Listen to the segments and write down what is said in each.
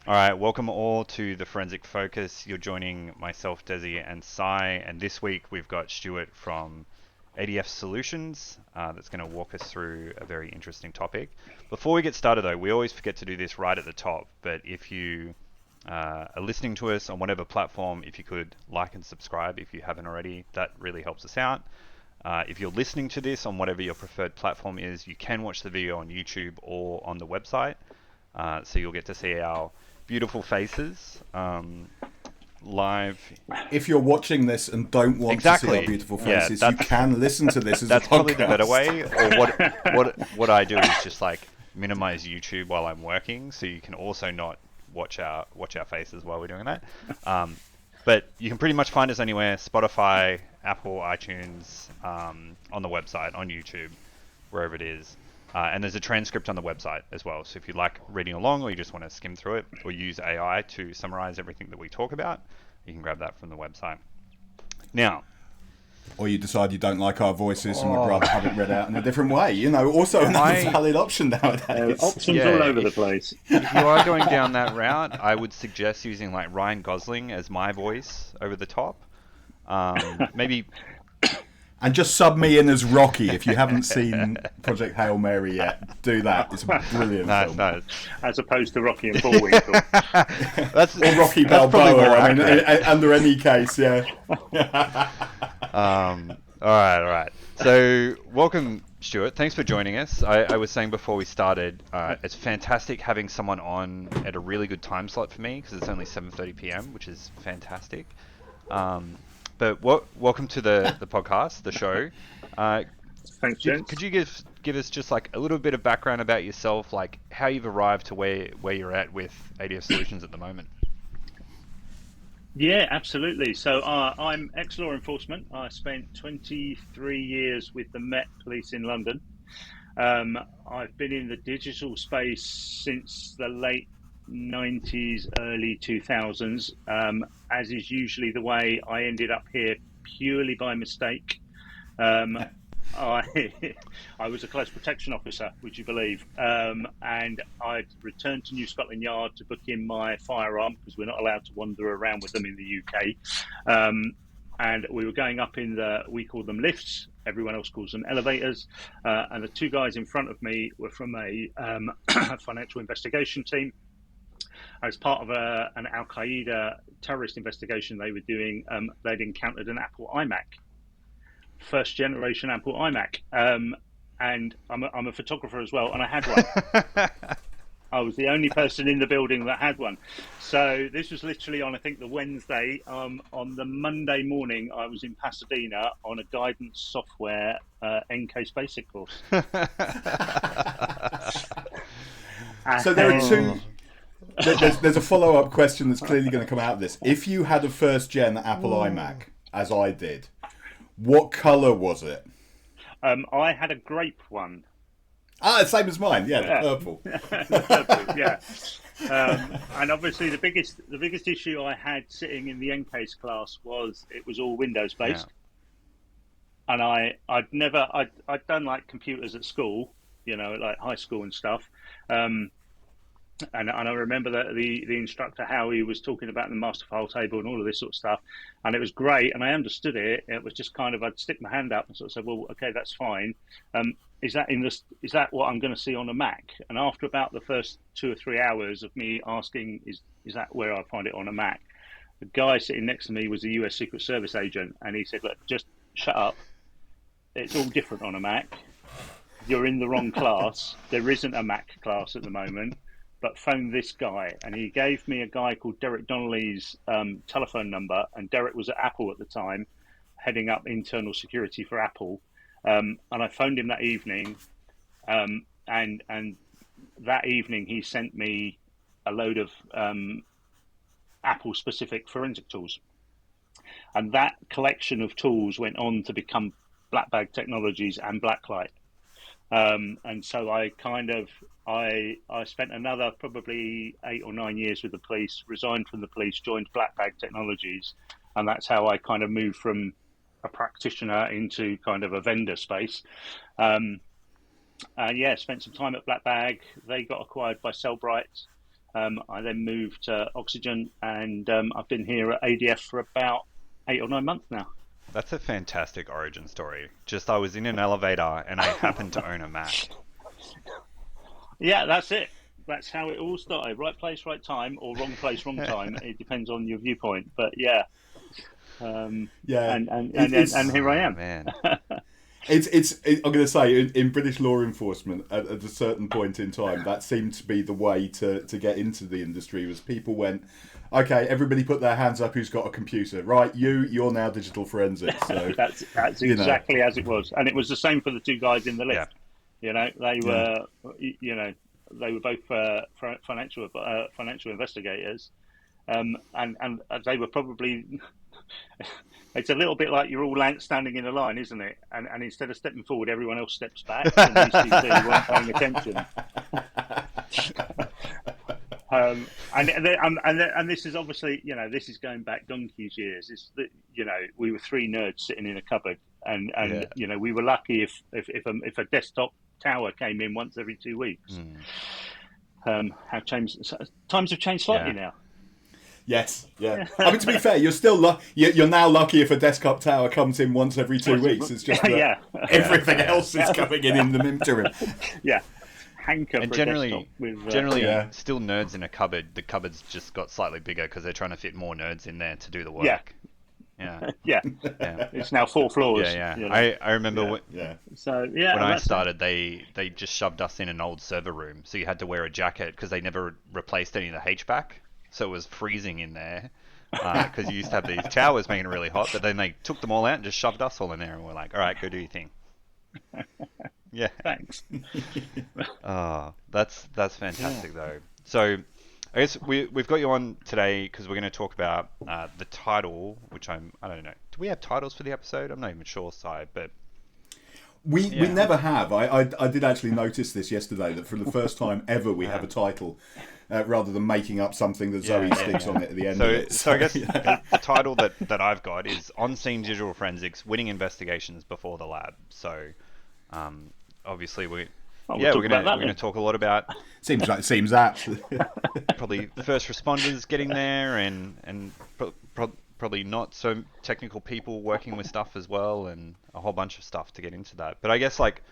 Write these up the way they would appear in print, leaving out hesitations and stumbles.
All right, welcome all to the Forensic Focus. You're joining myself, Desi, and Sai, and this week we've got Stuart from ADF Solutions that's going to walk us through a very interesting topic. Before we get started, though, we always forget to do this right at the top, but if you are listening to us on whatever platform, if you could like and subscribe if you haven't already, that really helps us out. If you're listening to this on whatever your preferred platform is, you can watch the video on YouTube or on the website. So you'll get to see our beautiful faces live. If you're watching this and don't want to see our beautiful faces, you can listen to this as a podcast. That's probably the better way. Or what I do is just like minimize YouTube while I'm working, so you can also not watch our faces while we're doing that. But you can pretty much find us anywhere: Spotify, Apple, iTunes, on the website, on YouTube, wherever it is. And there's a transcript on the website as well. So if you like reading along or you just want to skim through it or use AI to summarize everything that we talk about, you can grab that from the website. Now, or you decide you don't like our voices and would rather have it read out in a different way. You know, also another valid option nowadays. Options all over the place. If you are going down that route, I would suggest using like Ryan Gosling as my voice over the top. Maybe... And just sub me in as Rocky. If you haven't seen Project Hail Mary yet, do that. It's a brilliant film. No. As opposed to Rocky and Bullwinkle. Or Rocky Balboa. I mean, under any case, yeah. All right. So, welcome, Stuart. Thanks for joining us. I was saying before we started, it's fantastic having someone on at a really good time slot for me because it's only 7:30 p.m., which is fantastic. But welcome to the podcast, the show. Thanks, James. Could you give us just like a little bit of background about yourself, like how you've arrived to where you're at with ADF Solutions at the moment? Yeah, absolutely. So I'm ex-law enforcement. I spent 23 years with the Met Police in London. I've been in the digital space since the late 90s, early 2000s. As is usually the way, I ended up here purely by mistake. I was a close protection officer, would you believe? And I'd returned to New Scotland Yard to book in my firearm because we're not allowed to wander around with them in the UK. And we were going up we call them lifts. Everyone else calls them elevators. And the two guys in front of me were from a financial investigation team. As part of an Al Qaeda terrorist investigation they were doing, they'd encountered an Apple iMac, first generation Apple iMac. And I'm a photographer as well, and I had one. I was the only person in the building that had one. So this was literally on, I think, the Wednesday. On the Monday morning, I was in Pasadena on a guidance software NCASE basic course. So there are two... There's a follow-up question that's clearly going to come out of this. If you had a first-gen Apple iMac, as I did, what colour was it? I had a grape one. Same as mine. Yeah, purple. Purple, yeah. And obviously, the biggest issue I had sitting in the NCASE class was it was all Windows based, and I'd done like computers at school, you know, like high school and stuff. And I remember that the instructor, how he was talking about the master file table and all of this sort of stuff, and it was great, and I understood it. It was just kind of, I'd stick my hand up and sort of say, well, okay, that's fine. Is that what I'm going to see on a Mac? And after about the first 2 or 3 hours of me asking, is that where I find it on a Mac? The guy sitting next to me was a US Secret Service agent, and he said, look, just shut up. It's all different on a Mac. You're in the wrong class. There isn't a Mac class at the moment. But phone this guy, and he gave me a guy called Derek Donnelly's telephone number, and Derek was at Apple at the time, heading up internal security for Apple, and I phoned him that evening, and that evening he sent me a load of Apple-specific forensic tools, and that collection of tools went on to become Black Bag Technologies and Blacklight. And so I spent another probably 8 or 9 years with the police, resigned from the police, joined Black Bag Technologies, and that's how I kind of moved from a practitioner into kind of a vendor space. And spent some time at Black Bag. They got acquired by Cellbrite. I then moved to Oxygen, and I've been here at ADF for about 8 or 9 months now. That's a fantastic origin story. Just I was in an elevator and I happened to own a Mac. Yeah, that's it. That's how it all started. Right place, right time, or wrong place, wrong time. It depends on your viewpoint. But yeah, Yeah, and here I Oh am. man. I'm going to say in British law enforcement at a certain point in time that seemed to be the way to get into the industry. Was people went, okay, everybody put their hands up who's got a computer, right? You're now digital forensics. So That's exactly as it was, and it was the same for the two guys in the Yeah. lift. They were they were both financial investigators, and they were probably. It's a little bit like you're all standing in a line, isn't it? And instead of stepping forward, everyone else steps back, and these two clearly weren't paying attention. And this is obviously, this is going back donkey's years. It's that, we were three nerds sitting in a cupboard, and we were lucky if a desktop tower came in once every 2 weeks. Times have changed slightly now. Yes, yeah. I mean, to be fair, you're still you're now lucky if a desktop tower comes in once every 2 weeks. It's just that everything else is coming in the interim. Yeah, hanker. And for generally, with, still nerds in a cupboard. The cupboard's just got slightly bigger because they're trying to fit more nerds in there to do the work. Yeah. It's now 4 floors. I remember when I started, they just shoved us in an old server room, so you had to wear a jacket because they never replaced any of the HVAC. So it was freezing in there because you used to have these towers making it really hot, but then they took them all out and just shoved us all in there, and we're like, all right, go do your thing. Yeah. Thanks. Oh, that's fantastic though. So I guess we've got you on today because we're going to talk about the title, which I don't know. Do we have titles for the episode? I'm not even sure, Si, but we never have. I did actually notice this yesterday, that for the first time ever we have a title. Rather than making up something that Zoe sticks on it at the end of it. So I guess the title that I've got is On Scene Digital Forensics, Winning Investigations Before the Lab. So obviously we're going to talk a lot about... Seems apt. Probably first responders getting there and probably not so technical people working with stuff as well, and a whole bunch of stuff to get into that. But I guess like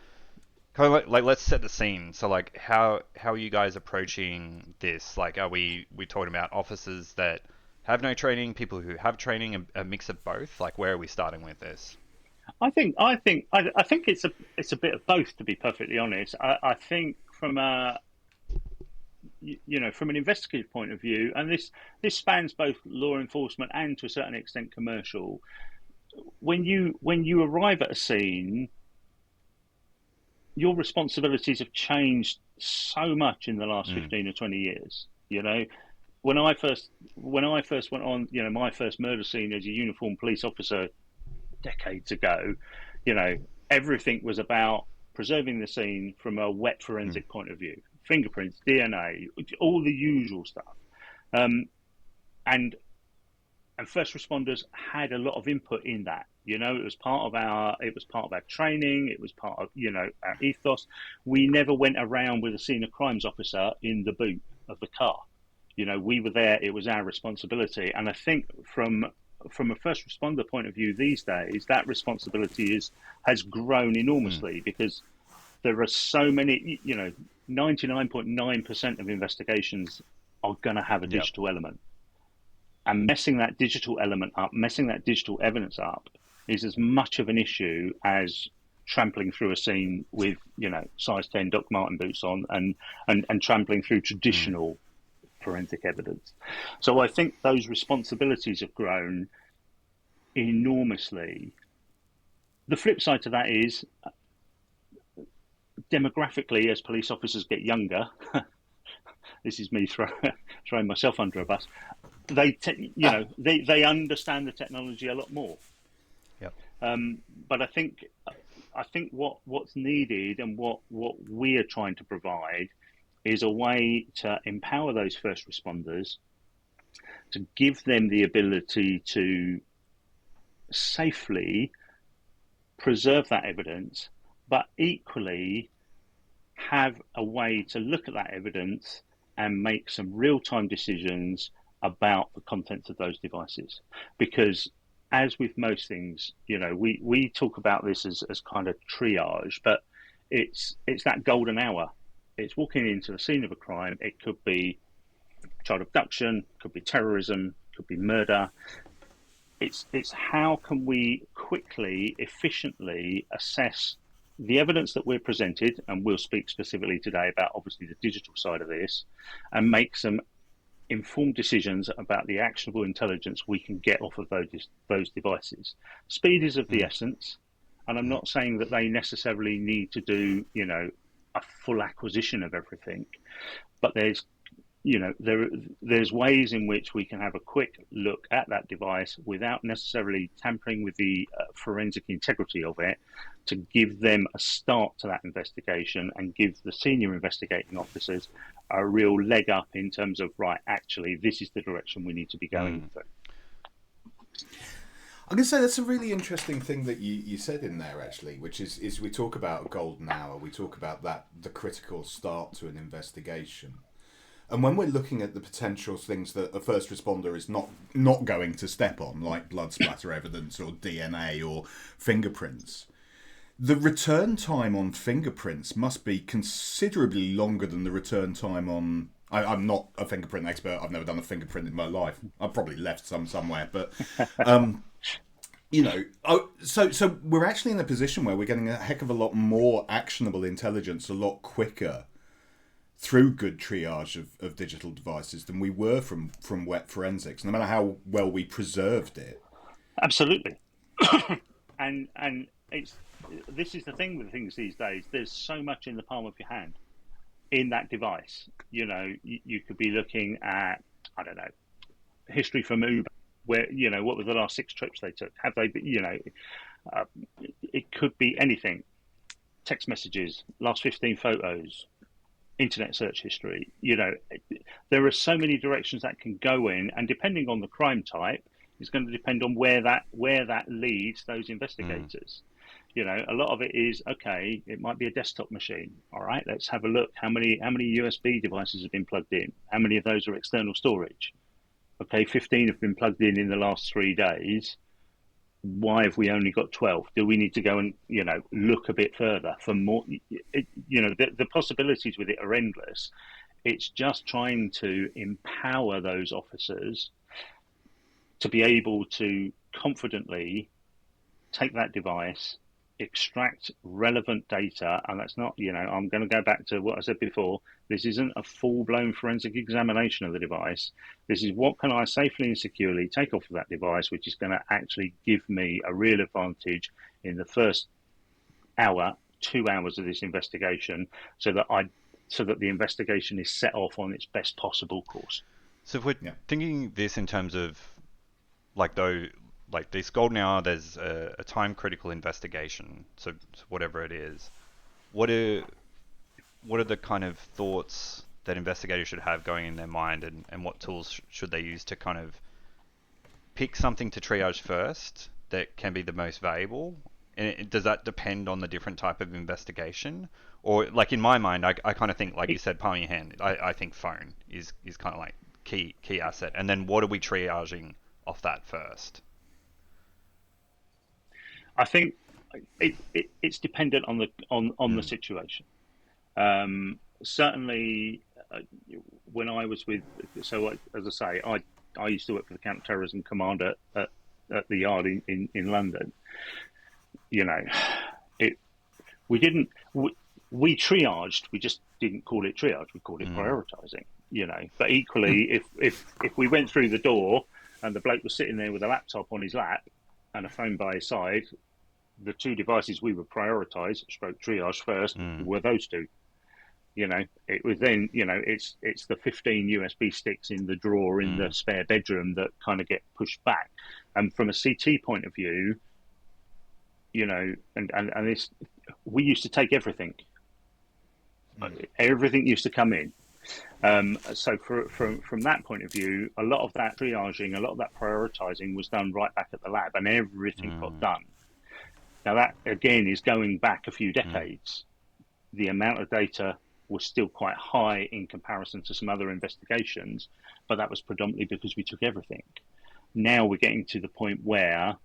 let's set the scene. So like how are you guys approaching this? Like are we talking about officers that have no training, people who have training, a mix of both? Like where are we starting with this? I think it's a bit of both, to be perfectly honest. I think from an investigative point of view, and this spans both law enforcement and to a certain extent commercial. When you arrive at a scene, your responsibilities have changed so much in the last 15 or 20 years. When I first went on, my first murder scene as a uniformed police officer decades ago, everything was about preserving the scene from a wet forensic point of view, fingerprints, DNA, all the usual stuff. And first responders had a lot of input in that. It was part of our training. It was part of our ethos. We never went around with a senior crimes officer in the boot of the car. We were there. It was our responsibility. And I think from a first responder point of view these days, that responsibility has grown enormously because there are so many. 99.9% of investigations are going to have a digital element. And messing that digital element up, messing that digital evidence up, is as much of an issue as trampling through a scene with, size 10 Doc Marten boots on and trampling through traditional forensic evidence. So I think those responsibilities have grown enormously. The flip side to that is, demographically, as police officers get younger, this is me throwing myself under a bus. They understand the technology a lot more. Yep. But I think what's needed and what we are trying to provide is a way to empower those first responders, to give them the ability to safely preserve that evidence, but equally have a way to look at that evidence and make some real-time decisions about the contents of those devices. Because as with most things, we talk about this as kind of triage, but it's that golden hour. It's walking into the scene of a crime. It could be child abduction, could be terrorism, could be murder. It's how can we quickly, efficiently assess the evidence that we're presented, and we'll speak specifically today about obviously the digital side of this, and make some informed decisions about the actionable intelligence we can get off of those devices. Speed is of the essence, and I'm not saying that they necessarily need to do a full acquisition of everything, but there's ways in which we can have a quick look at that device without necessarily tampering with the forensic integrity of it, to give them a start to that investigation and give the senior investigating officers a real leg up in terms of, right, actually, this is the direction we need to be going through. I'm going to say that's a really interesting thing that you said in there, actually, which is we talk about golden hour, we talk about the critical start to an investigation. And when we're looking at the potential things that a first responder is not going to step on, like blood splatter evidence or DNA or fingerprints, the return time on fingerprints must be considerably longer than the return time on... I'm not a fingerprint expert. I've never done a fingerprint in my life. I've probably left some somewhere. But, so we're actually in a position where we're getting a heck of a lot more actionable intelligence a lot quicker through good triage of digital devices than we were from wet forensics, no matter how well we preserved it. Absolutely. and this is the thing with things these days. There's so much in the palm of your hand in that device. You could be looking at, I don't know, history from Uber, where, what were the last 6 trips they took? Have they been, it could be anything. Text messages, last 15 photos, internet search history. There are so many directions that can go in, and depending on the crime type, it's going to depend on where that leads those investigators. A lot of it is, okay, it might be a desktop machine. All right, let's have a look. How many USB devices have been plugged in? How many of those are external storage? Okay, 15 have been plugged in the last 3 days. Why have we only got 12? Do we need to go and look a bit further for more? The possibilities with it are endless. It's just trying to empower those officers to be able to confidently take that device, extract relevant data, and that's not, I'm going to go back to what I said before. This isn't a full-blown forensic examination of the device. This is what can I safely and securely take off of that device, which is going to actually give me a real advantage in the first hour, 2 hours of this investigation, so that the investigation is set off on its best possible course. So if we're thinking this in terms of like this golden hour, there's a time critical investigation. So whatever it is, what are the kind of thoughts that investigators should have going in their mind, and what tools should they use to kind of pick something to triage first that can be the most valuable? And does that depend on the different type of investigation? Or like in my mind, I kind of think, like you said, palm of your hand. I think phone is kind of like key asset. And then what are we triaging off that first? I think it's dependent on the situation. Certainly, when I was with, as I say, I used to work for the counter-terrorism commander at the yard in London. We triaged. We just didn't call it triage. We called it prioritizing. But equally, if we went through the door and the bloke was sitting there with a laptop on his lap and a phone by his side, the 2 devices we would prioritize, stroke triage first, were those 2. It was then, it's the 15 USB sticks in the drawer in the spare bedroom that kind of get pushed back. And from a CT point of view, and this, we used to take everything. Everything used to come in. So from that point of view, a lot of that triaging, a lot of that prioritizing was done right back at the lab, and everything got done. Now that again is going back a few decades. The amount of data was still quite high in comparison to some other investigations, but that was predominantly because we took everything. Now we're getting to the point where,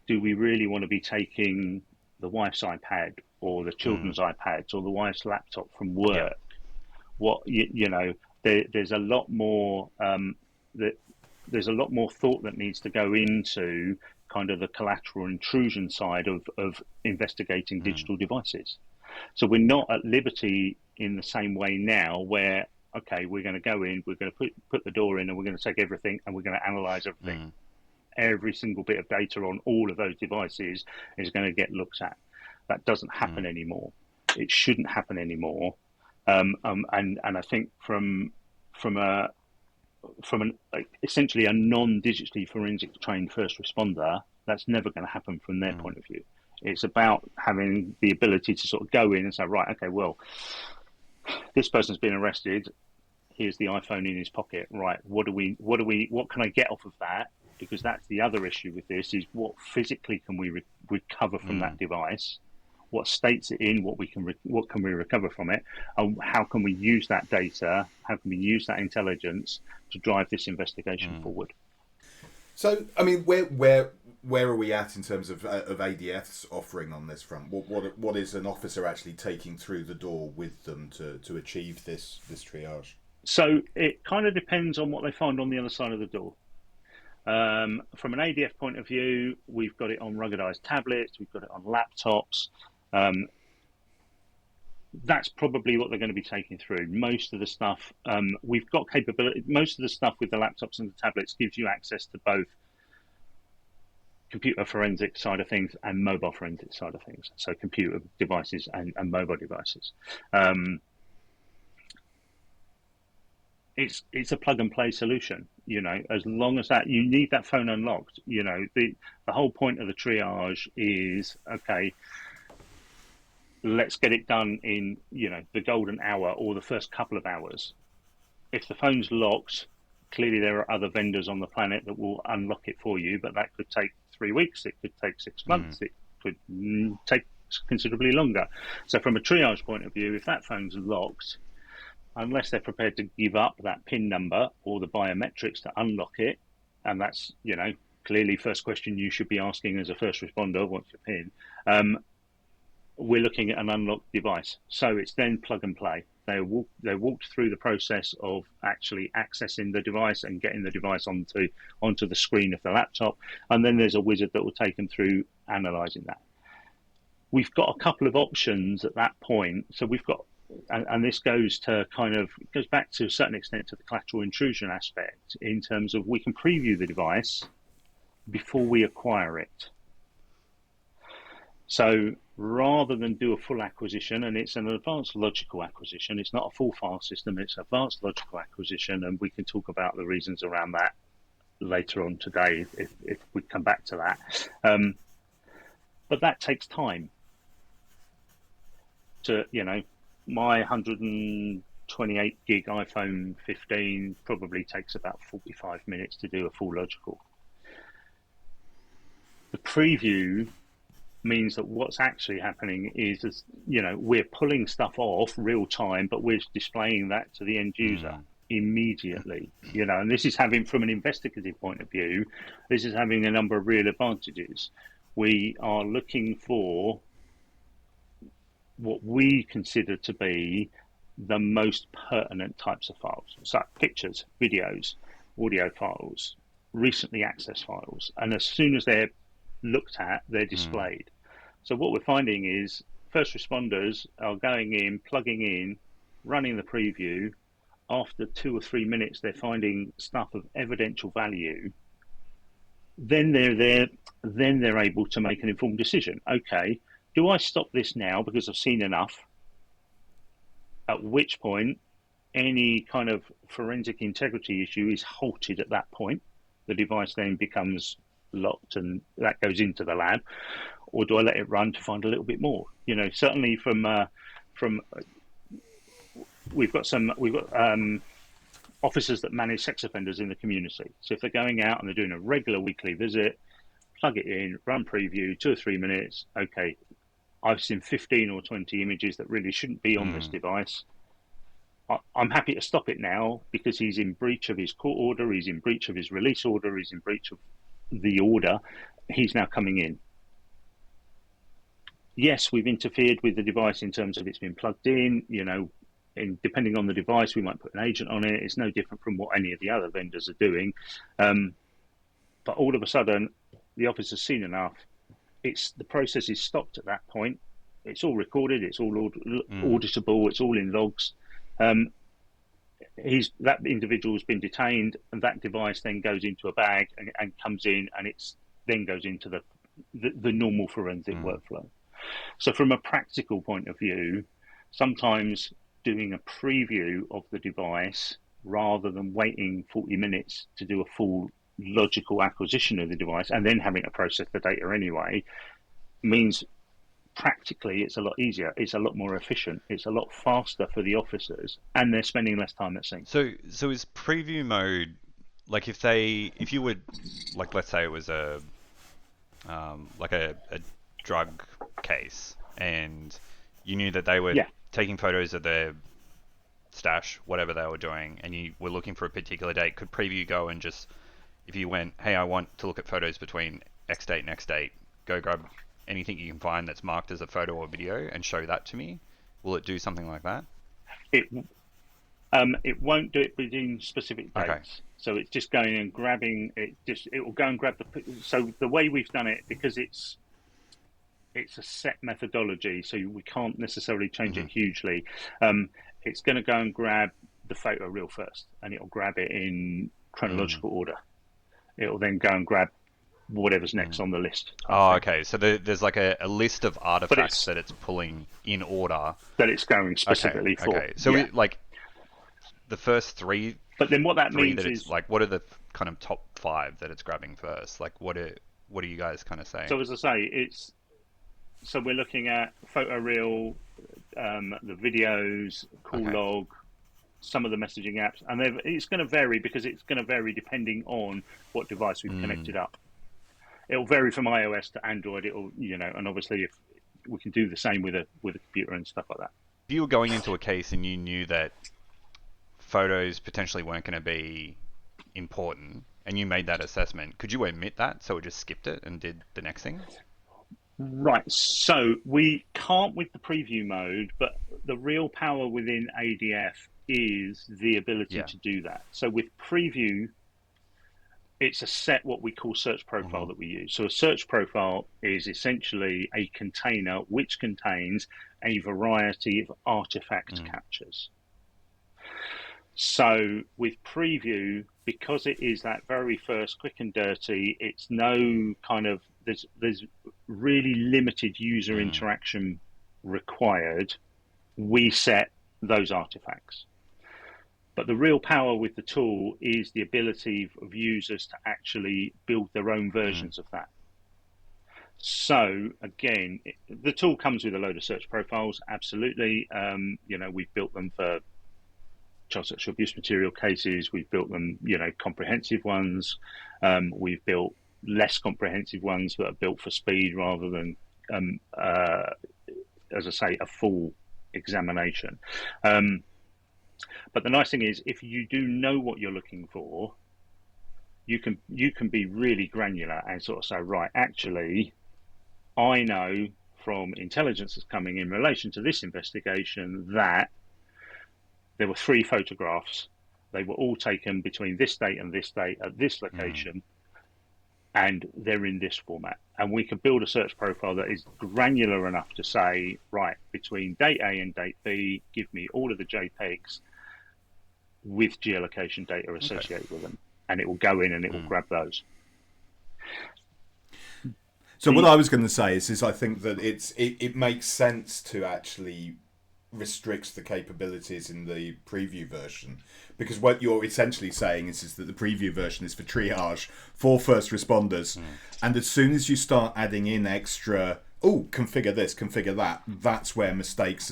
do we really want to be taking the wife's iPad or the children's iPads or the wife's laptop from work? Yeah. What there's a lot more there's a lot more thought that needs to go into kind of the collateral intrusion side of investigating digital devices. So we're not at liberty in the same way now where, okay, we're going to go in, we're going to put the door in and we're going to take everything and we're going to analyze everything. Every single bit of data on all of those devices is going to get looked at. That doesn't happen anymore. It shouldn't happen anymore. And I think from essentially a non-digitally forensic trained first responder, that's never going to happen from their point of view. It's about having the ability to sort of go in and say, right, okay, well, this person's been arrested. Here's the iPhone in his pocket. Right, what can I get off of that? Because that's the other issue with this, is what physically can we recover from that device? What state's it in? What can we recover from it? And how can we use that data? How can we use that intelligence to drive this investigation forward? So, I mean, where are we at in terms of ADF's offering on this front? What is an officer actually taking through the door with them to achieve this triage? So it kind of depends on what they find on the other side of the door. From an ADF point of view, we've got it on ruggedized tablets, we've got it on laptops. That's probably what they're going to be taking through. Most of the stuff, we've got capability. Most of the stuff with the laptops and the tablets gives you access to both computer forensic side of things and mobile forensic side of things. So computer devices and mobile devices. It's a plug and play solution, as long as that you need that phone unlocked. The whole point of the triage is, okay, let's get it done in, the golden hour or the first couple of hours. If the phone's locked, clearly there are other vendors on the planet that will unlock it for you, but that could take 3 weeks, it could take 6 months, it could take considerably longer. So from a triage point of view, if that phone's locked, unless they're prepared to give up that PIN number or the biometrics to unlock it, and that's, clearly first question you should be asking as a first responder, what's your PIN? We're looking at an unlocked device. So it's then plug and play. They're walked through the process of actually accessing the device and getting the device onto the screen of the laptop, and then there's a wizard that will take them through analysing that. We've got a couple of options at that point. So we've got, and this goes back to a certain extent to the collateral intrusion aspect, in terms of we can preview the device before we acquire it. So rather than do a full acquisition, and it's an advanced logical acquisition, it's not a full file system, it's advanced logical acquisition, and we can talk about the reasons around that later on today if we come back to that. But that takes time. My 128 gig iPhone 15 probably takes about 45 minutes to do a full logical. The preview means that what's actually happening is, we're pulling stuff off real time, but we're displaying that to the end user immediately, and this is having, from an investigative point of view, this is having a number of real advantages. We are looking for what we consider to be the most pertinent types of files. So pictures, videos, audio files, recently accessed files. And as soon as they're looked at, they're displayed. So what we're finding is first responders are going in, plugging in, running the preview. After 2 or 3 minutes, they're finding stuff of evidential value. Then they're able to make an informed decision. Okay, do I stop this now because I've seen enough? At which point, any kind of forensic integrity issue is halted at that point. The device then becomes locked and that goes into the lab. Or do I let it run to find a little bit more? Certainly from we've got officers that manage sex offenders in the community. So if they're going out and they're doing a regular weekly visit, plug it in, run preview, 2 or 3 minutes. Okay, I've seen 15 or 20 images that really shouldn't be on this device. I'm happy to stop it now because he's in breach of his court order, he's in breach of his release order, he's in breach of the order. He's now coming in. Yes, we've interfered with the device in terms of it's been plugged in, and depending on the device, we might put an agent on it. It's no different from what any of the other vendors are doing. But all of a sudden, the officer's seen enough. The process is stopped at that point. It's all recorded. It's all auditable. It's all in logs. That individual's been detained, and that device then goes into a bag and comes in, and then goes into the normal forensic workflow. So from a practical point of view, sometimes doing a preview of the device rather than waiting 40 minutes to do a full logical acquisition of the device and then having to process the data anyway means practically it's a lot easier, it's a lot more efficient, it's a lot faster for the officers, and they're spending less time at scene. So is preview mode, like if you would, like, let's say it was a drug case and you knew that they were taking photos of their stash, whatever they were doing, and you were looking for a particular date, could preview go and just, if you went, hey, I want to look at photos between X date and X date, go grab anything you can find that's marked as a photo or video and show that to me? Will it do something like that? It won't do it within specific dates. Okay. So it's just going and grabbing it. It will go and grab So the way we've done it, because it's a set methodology, so we can't necessarily change it hugely. It's going to go and grab the photo reel first, and it'll grab it in chronological order. It'll then go and grab whatever's next on the list. Oh, okay. So there's like a list of artifacts that it's pulling in order. That it's going specifically for. Okay. So like the first three. But then what that means is like, what are the kind of top 5 that it's grabbing first? Like, what are you guys kind of saying? So as I say, so we're looking at photo reel, the videos, call log, some of the messaging apps, and it's going to vary because it's going to vary depending on what device we've connected up. It'll vary from iOS to Android. And obviously, if we can do the same with a computer and stuff like that. If you were going into a case and you knew that photos potentially weren't going to be important, and you made that assessment, could you omit that so it just skipped it and did the next thing? Right. So we can't with the preview mode, but the real power within ADF is the ability to do that. So with preview, it's a set what we call search profile that we use. So a search profile is essentially a container which contains a variety of artifact captures. So with preview, because it is that very first quick and dirty, it's no kind of, there's really limited user interaction required. We set those artifacts. But the real power with the tool is the ability of users to actually build their own versions of that. So again, the tool comes with a load of search profiles, absolutely. We've built them for child sexual abuse material cases. We've built them, comprehensive ones. We've built less comprehensive ones that are built for speed rather than, as I say, a full examination. But the nice thing is, if you do know what you're looking for, you can be really granular and sort of say, right, actually, I know from intelligence that's coming in relation to this investigation that there were 3 photographs. They were all taken between this date and this date at this location, and they're in this format. And we can build a search profile that is granular enough to say, right, between date A and date B, give me all of the JPEGs with geolocation data associated with them. And it will go in and it will grab those. So what I was going to say is I think that it makes sense to actually restricts the capabilities in the preview version, because what you're essentially saying is that the preview version is for triage, for first responders, and as soon as you start adding in extra, configure this, configure that, that's where mistakes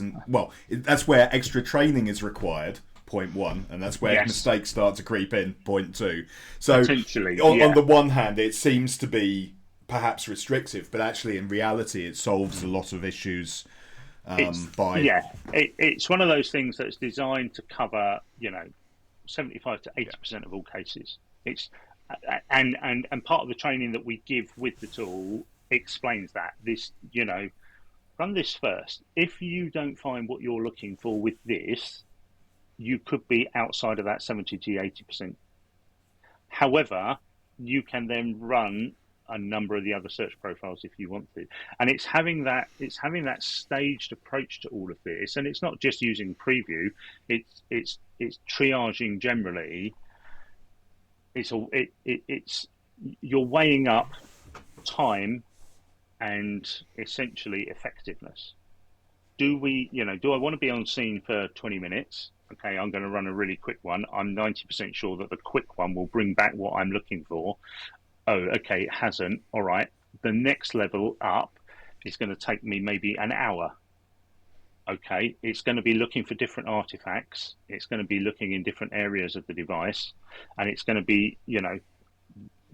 that's where extra training is required, point 1, and that's where mistakes start to creep in, point 2. So on the one hand, it seems to be perhaps restrictive, but actually in reality it solves a lot of issues It's by it's one of those things that's designed to cover 75 to 80% of all cases. It's and part of the training that we give with the tool explains that this run this first. If you don't find what you're looking for with this, you could be outside of that 70 to 80%. However, you can then run a number of the other search profiles if you want to, and it's having that staged approach to all of this, and it's not just using preview. It's triaging generally. It's you're weighing up time and essentially effectiveness. Do I want to be on scene for 20 minutes? Okay, I'm going to run a really quick one. I'm 90% sure that the quick one will bring back what I'm looking for. Oh, okay, it hasn't. All right. The next level up is going to take me maybe an hour. Okay, it's going to be looking for different artifacts. It's going to be looking in different areas of the device, and it's going to be,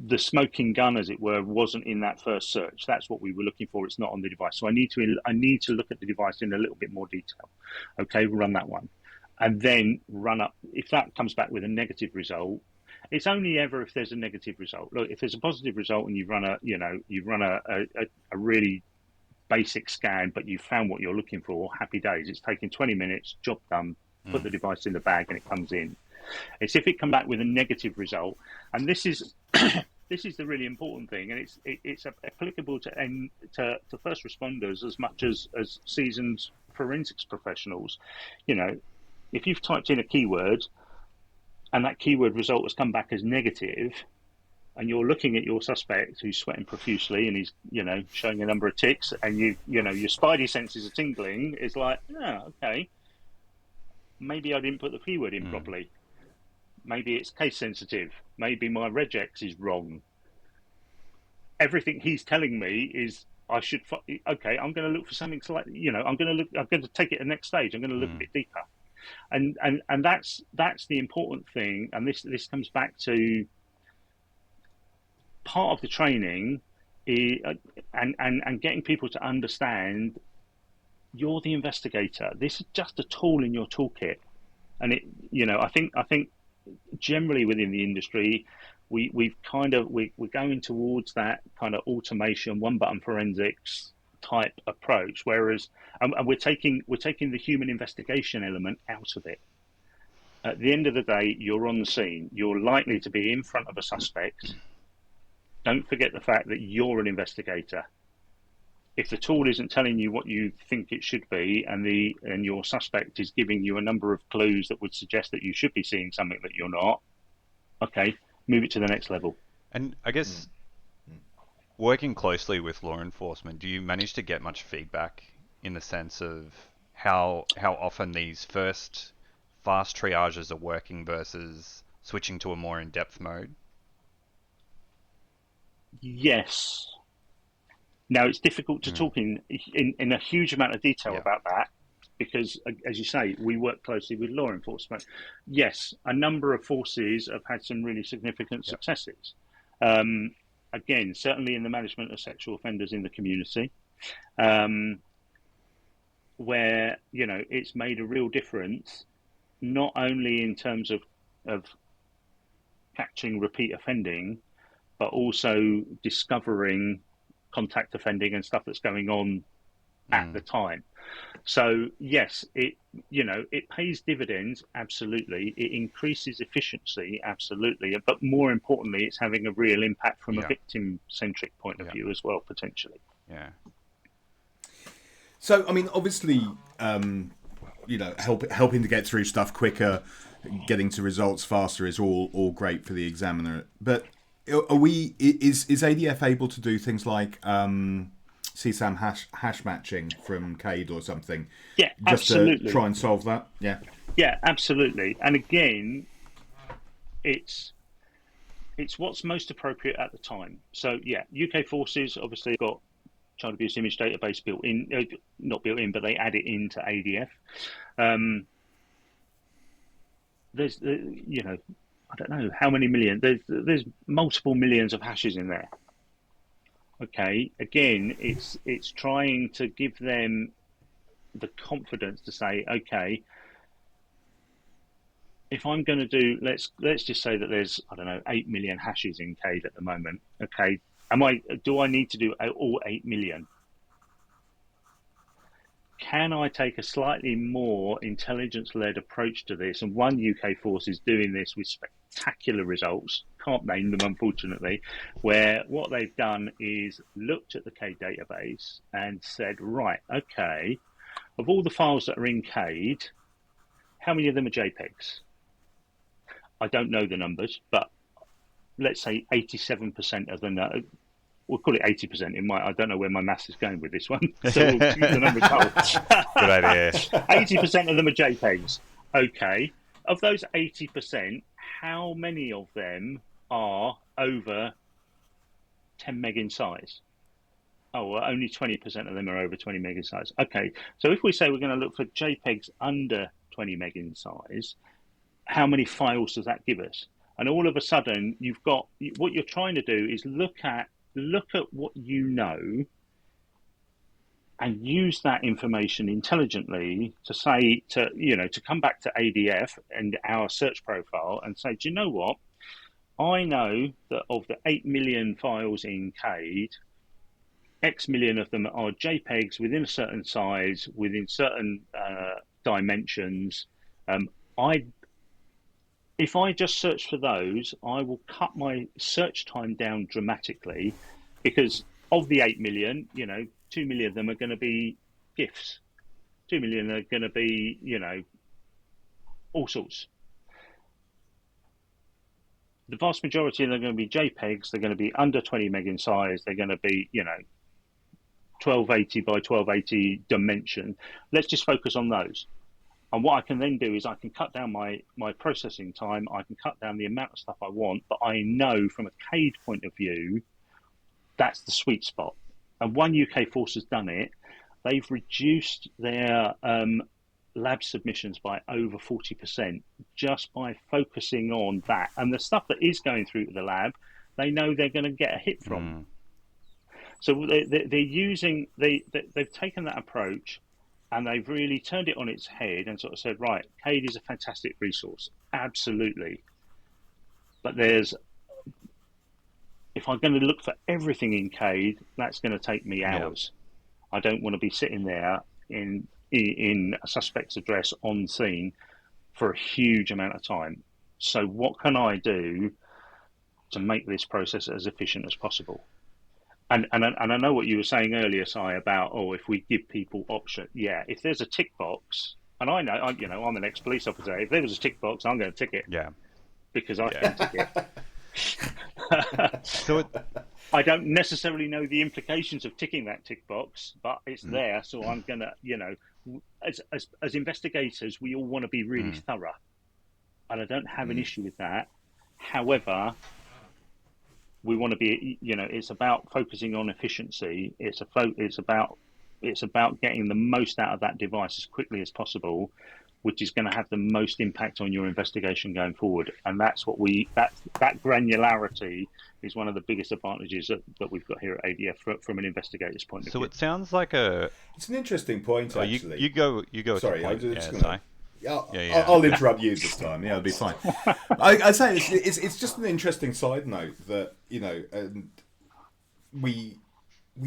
the smoking gun, as it were, wasn't in that first search. That's what we were looking for. It's not on the device. So I need to look at the device in a little bit more detail. Okay, run that one, and then run up. If that comes back with a negative result, it's only ever if there's a negative result. Look, if there's a positive result and you've run a really basic scan, but you found what you're looking for, happy days. It's taken 20 minutes, job done, put the device in the bag and it comes in. It's if it come back with a negative result, and this is this is the really important thing, and it's applicable to first responders as much as seasoned forensics professionals. If you've typed in a keyword and that keyword result has come back as negative, and you're looking at your suspect who's sweating profusely and he's showing a number of ticks, and your spidey senses are tingling, it's like, okay, maybe I didn't put the keyword in properly. Maybe it's case sensitive. Maybe my regex is wrong. Everything he's telling me is I should. Okay, I'm going to look for something slightly. I'm going to take it to the next stage. I'm going to look a bit deeper, and that's the important thing. And this comes back to part of the training, and getting people to understand you're the investigator. This is just a tool in your toolkit, and I think generally within the industry, we're going towards that kind of automation, one button forensics type approach, whereas and we're taking the human investigation element out of it. At the end of the day, you're on the scene. You're likely to be in front of a suspect. Don't forget the fact that you're an investigator. If the tool isn't telling you what you think it should be, and your suspect is giving you a number of clues that would suggest that you should be seeing something that you're not, okay, move it to the next level. And I guess working closely with law enforcement, do you manage to get much feedback in the sense of how often these first fast triages are working versus switching to a more in-depth mode? Yes. Now, it's difficult to talk in a huge amount of detail about that, because, as you say, we work closely with law enforcement. Yes, a number of forces have had some really significant successes. Again, certainly in the management of sexual offenders in the community, where it's made a real difference, not only in terms of catching repeat offending, but also discovering contact offending and stuff that's going on at the time. So yes, it pays dividends, absolutely. It increases efficiency, absolutely. But more importantly, it's having a real impact from a victim-centric point of view as well, potentially. Yeah. So, I mean, obviously, helping to get through stuff quicker, getting to results faster is all great for the examiner. But is ADF able to do things like CSAM hash matching from CADE or something? Yeah, just absolutely. To try and solve that? Yeah. Yeah, absolutely. And again, it's what's most appropriate at the time. So yeah, UK forces obviously got child abuse image database built in, not built in, but they add it into ADF. There's I don't know how many million. There's multiple millions of hashes in there. Okay, again, it's trying to give them the confidence to say, okay, if I'm going to do, let's just say that there's, I don't know, 8 million hashes in Cade at the moment. Okay, do I need to do all 8 million? Can I take a slightly more intelligence-led approach to this? And one UK force is doing this with spectacular results. Can't name them, unfortunately, where what they've done is looked at the Cade database and said, right, okay, of all the files that are in Cade, how many of them are JPEGs? I don't know the numbers, but let's say 87% of them. We'll call it 80%. I don't know where my maths is going with this one, so we'll keep the numbers whole. Good idea. 80% of them are JPEGs. Okay, of those 80%, how many of them are over 10 meg in size? Oh, well, only 20% of them are over 20 meg in size. Okay, so if we say we're going to look for JPEGs under 20 meg in size, how many files does that give us? And all of a sudden, you've got what you're trying to do is look at what you know and use that information intelligently to say to come back to ADF and our search profile and say, do you know what? I know that of the 8 million files in Cade, X million of them are JPEGs within a certain size, within certain dimensions. If I just search for those, I will cut my search time down dramatically, because of the 8 million, 2 million of them are going to be GIFs. 2 million are going to be, all sorts. The vast majority of them are going to be JPEGs. They're going to be under 20 meg in size. They're going to be, 1280 by 1280 dimension. Let's just focus on those. And what I can then do is I can cut down my processing time. I can cut down the amount of stuff I want, but I know from a Cade point of view, that's the sweet spot. And one UK force has done it. They've reduced their lab submissions by over 40% just by focusing on that. And the stuff that is going through to the lab, they know they're going to get a hit from. So they've taken that approach, and they've really turned it on its head and sort of said, right, Cade is a fantastic resource, absolutely. But if I'm going to look for everything in Cade, that's going to take me hours. Yeah. I don't want to be sitting there in a suspect's address on scene for a huge amount of time. So what can I do to make this process as efficient as possible? And I know what you were saying earlier, Si, about, if we give people option. Yeah, if there's a tick box, and I know, I'm an ex-police officer. If there was a tick box, I'm going to tick it. Yeah. Because I can tick it. I don't necessarily know the implications of ticking that tick box, but it's there. So I'm going to, as investigators, we all want to be really thorough. And I don't have an issue with that. However, we want to be, it's about focusing on efficiency. It's about getting the most out of that device as quickly as possible, which is going to have the most impact on your investigation going forward. And that's what that granularity is one of the biggest advantages that we've got here at ADF from an investigator's point of view. So it sounds like it's an interesting point, actually. You go. Sorry, I was just gonna... I'll interrupt you this time. Yeah, it'll be fine. I'd say it's just an interesting side note that and we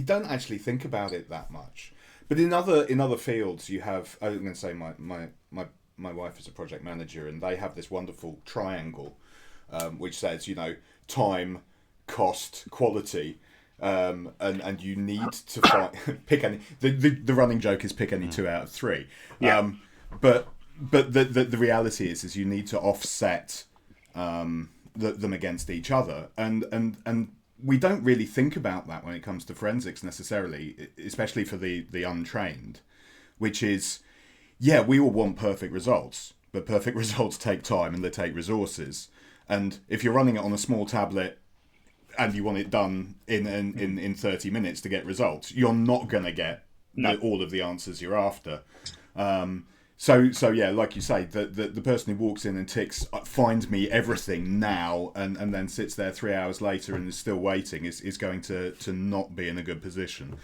don't actually think about it that much. But in other fields, you have. I'm going to say my wife is a project manager, and they have this wonderful triangle, which says time, cost, quality. And you need to pick any. The running joke is pick any 2 out of 3. Yeah. But the reality is you need to offset them against each other, and we don't really think about that when it comes to forensics necessarily, especially for the untrained, which is, we all want perfect results, but perfect results take time and they take resources, and if you're running it on a small tablet and you want it done in 30 minutes to get results, you're not going to get all of the answers you're after. So yeah, like you say, the person who walks in and ticks "find me everything now" and then sits there 3 hours later and is still waiting is going to not be in a good position.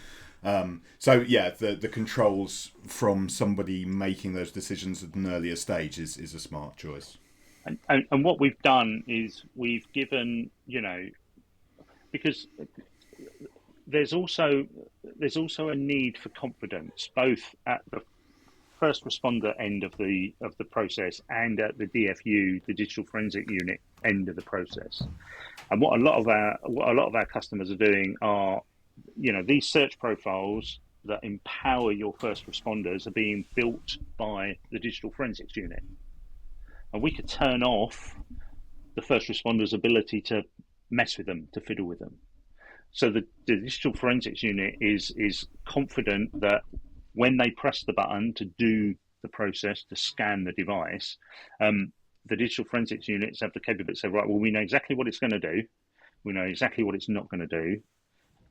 So yeah, the controls from somebody making those decisions at an earlier stage is a smart choice. And what we've done is we've given, because there's also a need for confidence both at the first responder end of the process and at the DFU, the digital forensic unit end of the process. And what a lot of our customers are doing are, these search profiles that empower your first responders are being built by the digital forensics unit. And we could turn off the first responders' ability to mess with them, to fiddle with them. So the digital forensics unit is confident that when they press the button to do the process, to scan the device, the digital forensics units have the capability to say, right, well, we know exactly what it's going to do. We know exactly what it's not going to do.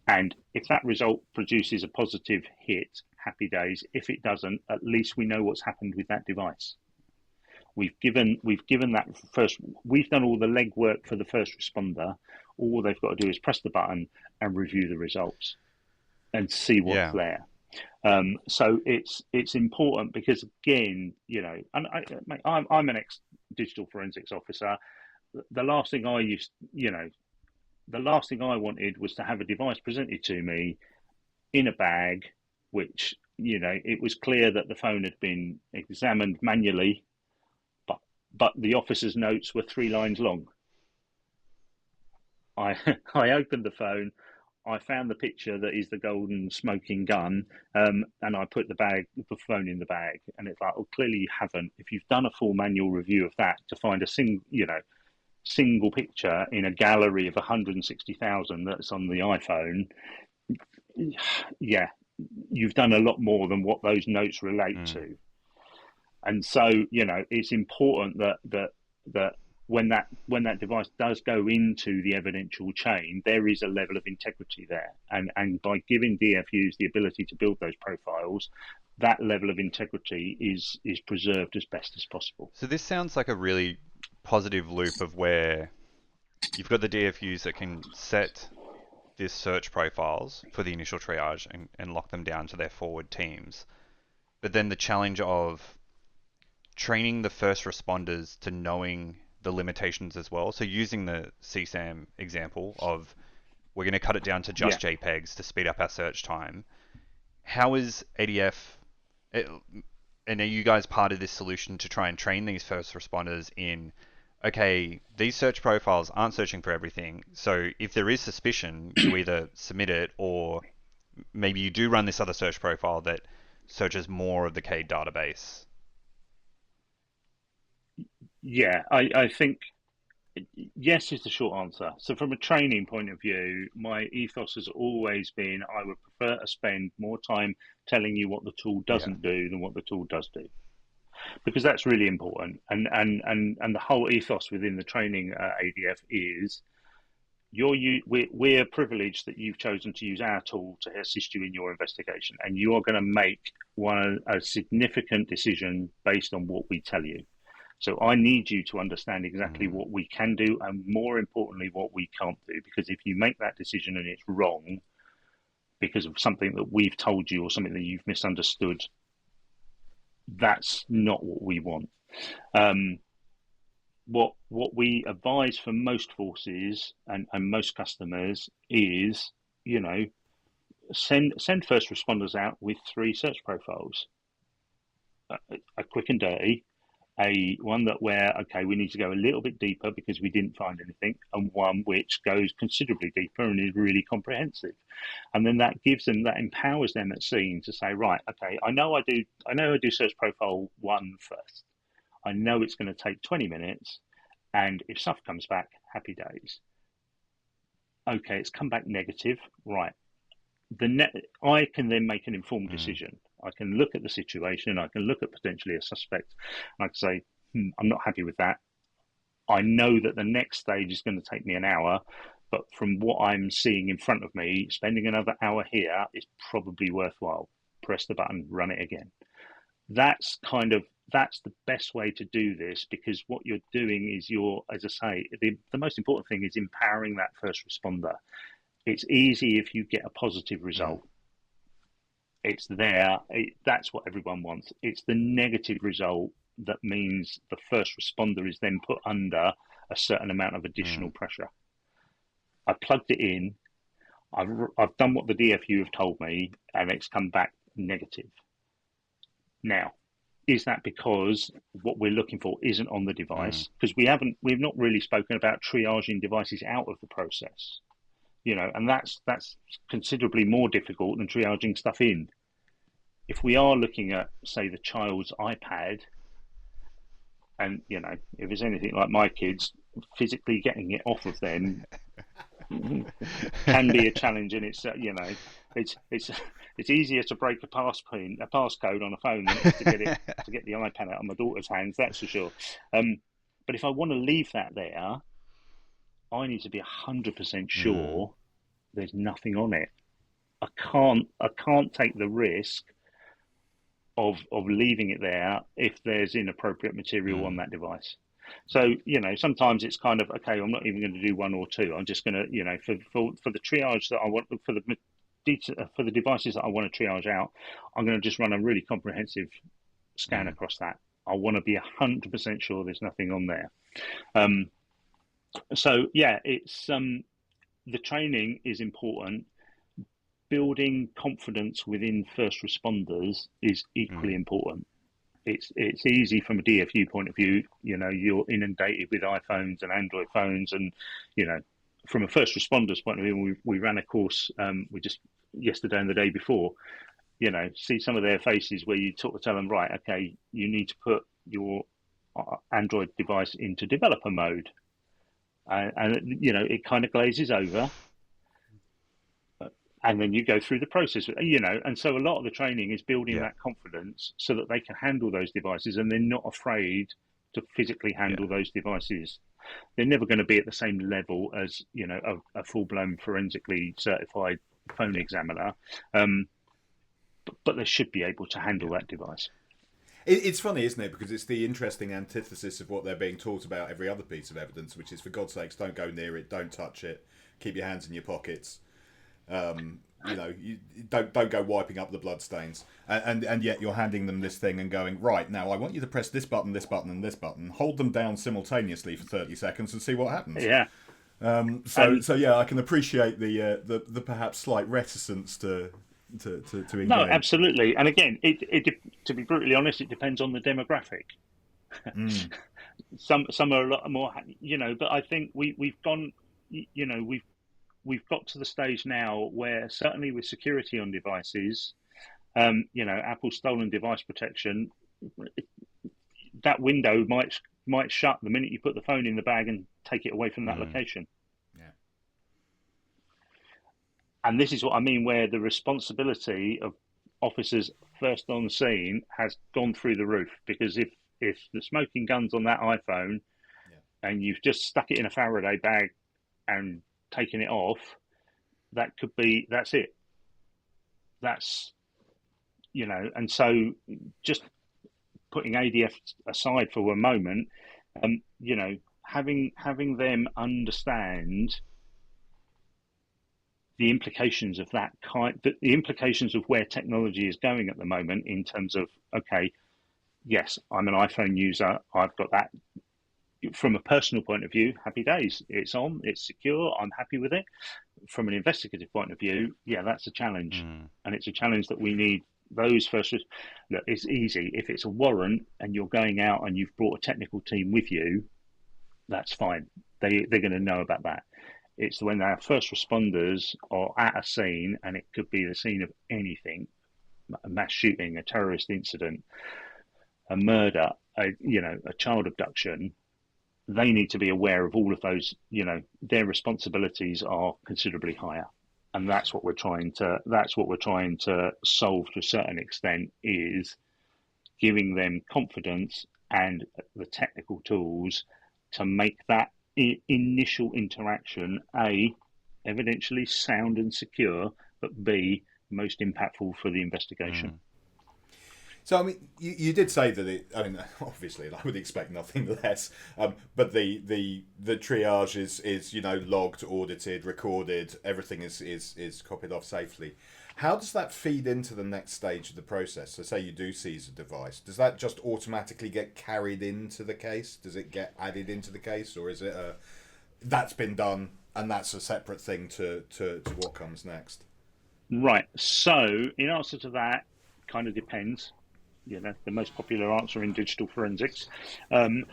And if that result produces a positive hit, happy days. If it doesn't, at least we know what's happened with that device. We've given that first. We've done all the legwork for the first responder. All they've got to do is press the button and review the results and see what's Yeah. there. So it's important because, again, and I'm an ex-digital forensics officer. The last thing I wanted was to have a device presented to me in a bag, which, it was clear that the phone had been examined manually, but the officer's notes were 3 lines long. I opened the phone, I found the picture that is the golden smoking gun, and I put the phone in the bag. And it's like, well, clearly you haven't. If you've done a full manual review of that to find a single picture in a gallery of 160,000 that's on the iPhone, yeah, you've done a lot more than what those notes relate to. And so, it's important that when that device does go into the evidential chain, there is a level of integrity there. And by giving DFUs the ability to build those profiles, that level of integrity is preserved as best as possible. So this sounds like a really positive loop of where you've got the DFUs that can set this search profiles for the initial triage and lock them down to their forward teams. But then the challenge of training the first responders to knowing the limitations as well. So using the CSAM example of we're going to cut it down to just JPEGs to speed up our search time. How is ADF, and are you guys part of this solution to try and train these first responders in, okay, these search profiles aren't searching for everything. So if there is suspicion, you either submit it or maybe you do run this other search profile that searches more of the CADE database. Yeah, I think yes is the short answer. So from a training point of view, my ethos has always been I would prefer to spend more time telling you what the tool doesn't do than what the tool does do, because that's really important. And the whole ethos within the training ADF is we're privileged that you've chosen to use our tool to assist you in your investigation, and you are going to make a significant decision based on what we tell you. So I need you to understand exactly what we can do and, more importantly, what we can't do. Because if you make that decision and it's wrong because of something that we've told you or something that you've misunderstood, that's not what we want. What we advise for most forces and most customers is, send first responders out with 3 search profiles, a quick and dirty, a one that where, okay, we need to go a little bit deeper because we didn't find anything, and one which goes considerably deeper and is really comprehensive. And then that empowers them at scene to say, right, okay, I know I do search profile 1 first. I know it's going to take 20 minutes, and if stuff comes back, happy days. Okay, it's come back negative, right. I can then make an informed decision. I can look at the situation, I can look at potentially a suspect, and I can say, I'm not happy with that. I know that the next stage is going to take me an hour, but from what I'm seeing in front of me, spending another hour here is probably worthwhile. Press the button, run it again. that's the best way to do this, because what you're doing is as I say, the most important thing is empowering that first responder. It's easy if you get a positive result. It's there. That's what everyone wants. It's the negative result that means the first responder is then put under a certain amount of additional pressure. I plugged it in. I've done what the DFU have told me, and it's come back negative. Now, is that because what we're looking for isn't on the device? Because we've not really spoken about triaging devices out of the process, and that's considerably more difficult than triaging stuff in. If we are looking at, say, the child's iPad, and if it's anything like my kids, physically getting it off of them can be a challenge, and it's easier to break a passcode on a phone than it is to get the iPad out of my daughter's hands. That's for sure. But if I want to leave that there, I need to be 100% sure there's nothing on it. I can't take the risk of leaving it there if there's inappropriate material on that device. So, sometimes it's kind of, okay, I'm not even going to do one or two. I'm just going to, for the triage that I want, for the devices that I want to triage out, I'm going to just run a really comprehensive scan across that. I want to be 100% sure there's nothing on there. So yeah, it's the training is important. Building confidence within first responders is equally important. It's easy from a DFU point of view. You're inundated with iPhones and Android phones, and from a first responders point of view, we ran a course we just yesterday and the day before. See some of their faces where you sort of tell them, right, okay, you need to put your Android device into developer mode, and it kind of glazes over. And then you go through the process, and so a lot of the training is building that confidence so that they can handle those devices, and they're not afraid to physically handle those devices. They're never going to be at the same level as a full-blown forensically certified phone examiner, but they should be able to handle that device. It's funny, isn't it? Because it's the interesting antithesis of what they're being taught about every other piece of evidence, which is, for God's sakes, don't go near it, don't touch it, keep your hands in your pockets. You don't go wiping up the bloodstains, and yet you're handing them this thing and going, right, now I want you to press this button, and this button, hold them down simultaneously for 30 seconds and see what happens. Yeah. So yeah, I can appreciate the perhaps slight reticence to engage. No, absolutely. And again, it to be brutally honest, it depends on the demographic. Some are a lot more, but I think we've gone, we've got to the stage now where, certainly with security on devices, Apple's stolen device protection, that window might shut the minute you put the phone in the bag and take it away from that location. Yeah. And this is what I mean, where the responsibility of officers first on the scene has gone through the roof, because if the smoking gun's on that iPhone and you've just stuck it in a Faraday bag and taking it off, that's it. That's, and so just putting ADF aside for a moment, having them understand the implications of that the implications of where technology is going at the moment, in terms of, okay, yes, I'm an iPhone user, I've got that. From a personal point of view, happy days. It's on, it's secure, I'm happy with it. From an investigative point of view, yeah, that's a challenge. And it's a challenge that we need those first. Look, it's easy. If it's a warrant and you're going out and you've brought a technical team with you, that's fine. They're going to know about that. It's when our first responders are at a scene, and it could be the scene of anything, a mass shooting, a terrorist incident, a murder, a child abduction. They need to be aware of all of those. Their responsibilities are considerably higher, and that's what we're trying to solve to a certain extent, is giving them confidence and the technical tools to make that initial interaction, A, evidentially sound and secure, but B, most impactful for the investigation. So, I mean, you did say that I mean, obviously, I would expect nothing less. But the triage is logged, audited, recorded. Everything is copied off safely. How does that feed into the next stage of the process? So, say you do seize a device, does that just automatically get carried into the case? Does it get added into the case, or is it that's been done and that's a separate thing to what comes next? Right. So, in answer to that, kind of depends. The most popular answer in digital forensics. Um,